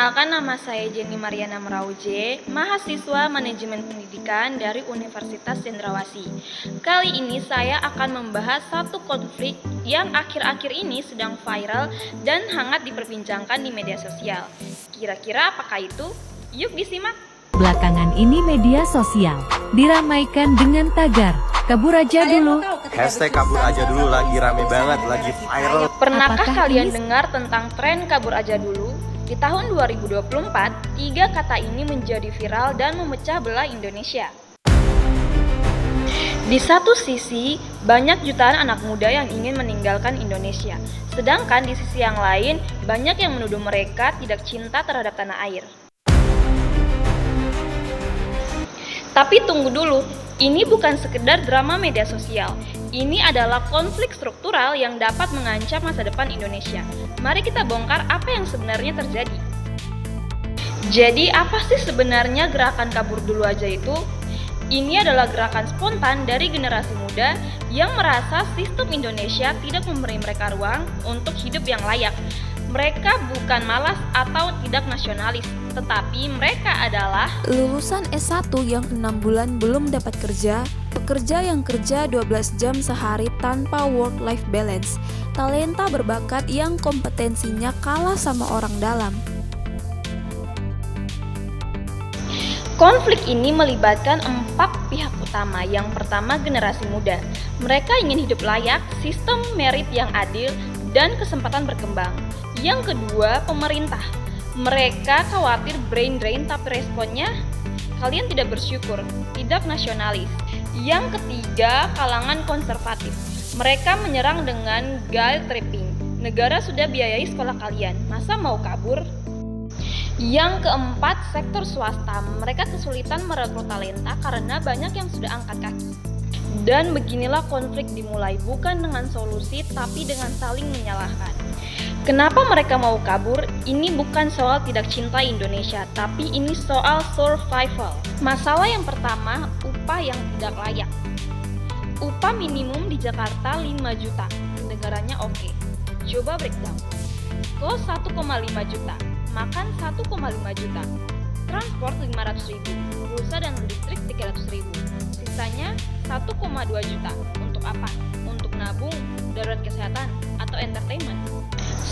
Perkenalkan, nama saya Jenny Mariana Merauje, mahasiswa Manajemen Pendidikan dari Universitas Cendrawasih. Kali ini saya akan membahas satu konflik yang akhir-akhir ini sedang viral dan hangat diperbincangkan di media sosial. Kira-kira apakah itu? Yuk disimak. Belakangan ini media sosial diramaikan dengan tagar kabur aja dulu. Hashtag kabur aja dulu lagi rame banget, lagi viral. Pernahkah Apakah kalian ini- dengar tentang tren kabur aja dulu? Di tahun 2024, 3 kata ini menjadi viral dan memecah belah Indonesia. Di satu sisi, banyak jutaan anak muda yang ingin meninggalkan Indonesia. Sedangkan di sisi yang lain, banyak yang menuduh mereka tidak cinta terhadap tanah air. Tapi tunggu dulu, ini bukan sekedar drama media sosial. Ini adalah konflik struktural yang dapat mengancam masa depan Indonesia. Mari kita bongkar apa yang sebenarnya terjadi. Jadi, apa sih sebenarnya gerakan kabur dulu aja itu? Ini adalah gerakan spontan dari generasi muda yang merasa sistem Indonesia tidak memberi mereka ruang untuk hidup yang layak. Mereka bukan malas atau tidak nasionalis, tetapi mereka adalah lulusan S1 yang 6 bulan belum dapat kerja, pekerja yang kerja 12 jam sehari tanpa work-life balance, talenta berbakat yang kompetensinya kalah sama orang dalam. konflik ini melibatkan 4 pihak utama. Yang pertama, generasi muda. Mereka ingin hidup layak, sistem merit yang adil, dan kesempatan berkembang. Yang kedua, pemerintah. Mereka khawatir brain drain, tapi responnya kalian tidak bersyukur, tidak nasionalis. Yang ketiga, kalangan konservatif. Mereka menyerang dengan guilt tripping. Negara sudah biayai sekolah kalian, masa mau kabur? Yang keempat, sektor swasta. Mereka kesulitan merekrut talenta karena banyak yang sudah angkat kaki. Dan beginilah konflik dimulai, bukan dengan solusi tapi dengan saling menyalahkan. Kenapa mereka mau kabur? Ini bukan soal tidak cinta Indonesia, tapi ini soal survival. Masalah yang pertama, upah yang tidak layak. Upah minimum di Jakarta 5 juta, negaranya oke. Coba breakdown. Kos 1,5 juta, makan 1,5 juta, transport 500 ribu, pulsa dan listrik 300 ribu. Sisanya 1,2 juta. Untuk apa? Untuk nabung, darurat kesehatan, atau entertainment.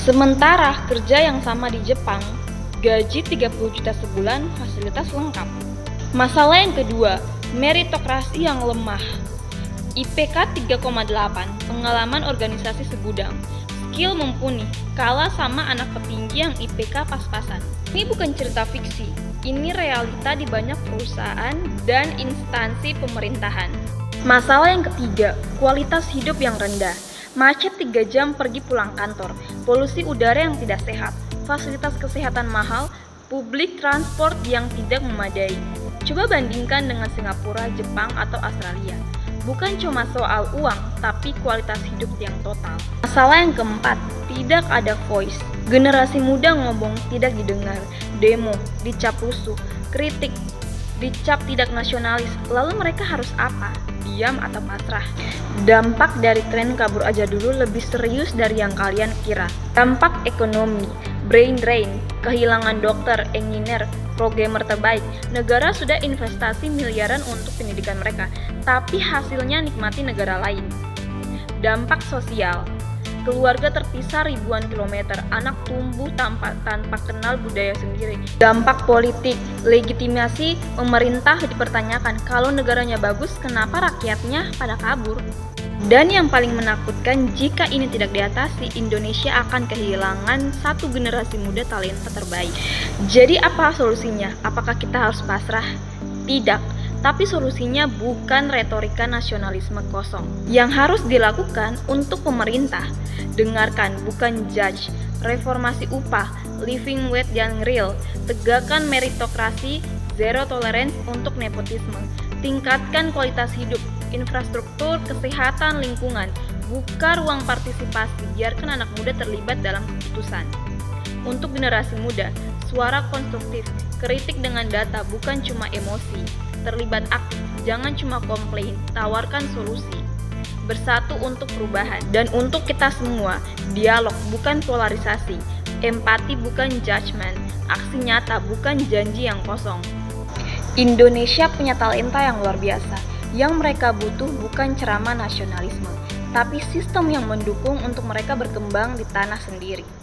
Sementara kerja yang sama di Jepang, gaji 30 juta sebulan, fasilitas lengkap. Masalah yang kedua, meritokrasi yang lemah. IPK 3,8, pengalaman organisasi segudang, skill mumpuni, kalah sama anak petinggi yang IPK pas-pasan. Ini bukan cerita fiksi, ini realita di banyak perusahaan dan instansi pemerintahan. Masalah yang ketiga, kualitas hidup yang rendah. Macet 3 jam pergi pulang kantor, polusi udara yang tidak sehat, fasilitas kesehatan mahal, publik transport yang tidak memadai. Coba bandingkan dengan Singapura, Jepang, atau Australia. Bukan cuma soal uang, tapi kualitas hidup yang total. Masalah yang keempat, tidak ada voice. Generasi muda ngomong tidak didengar, demo, dicap rusuh, kritik, dicap tidak nasionalis. Lalu mereka harus apa? Diam atau pasrah? Dampak dari tren kabur aja dulu lebih serius dari yang kalian kira. Dampak ekonomi, brain drain, kehilangan dokter, engineer, programmer terbaik. Negara sudah investasi miliaran untuk pendidikan mereka, tapi hasilnya nikmati negara lain. Dampak sosial, keluarga terpisah ribuan kilometer, anak tumbuh tanpa kenal budaya sendiri. Dampak politik, legitimasi pemerintah dipertanyakan. Kalau negaranya bagus, kenapa rakyatnya pada kabur? Dan yang paling menakutkan, jika ini tidak diatasi, Indonesia akan kehilangan satu generasi muda talenta terbaik. Jadi apa solusinya? Apakah kita harus pasrah? Tidak. Tapi solusinya bukan retorika nasionalisme kosong. Yang harus dilakukan untuk pemerintah, dengarkan bukan judge, reformasi upah, living wage yang real, tegakkan meritokrasi, zero tolerance untuk nepotisme, tingkatkan kualitas hidup, infrastruktur, kesehatan, lingkungan, buka ruang partisipasi, biarkan anak muda terlibat dalam keputusan. Untuk generasi muda, suara konstruktif, kritik dengan data bukan cuma emosi, terlibat aktif, jangan cuma komplain, tawarkan solusi. Bersatu untuk perubahan, dan untuk kita semua, dialog bukan polarisasi. empati bukan judgement, aksi nyata bukan janji yang kosong. Indonesia punya talenta yang luar biasa. Yang mereka butuh bukan ceramah nasionalisme, tapi sistem yang mendukung untuk mereka berkembang di tanah sendiri.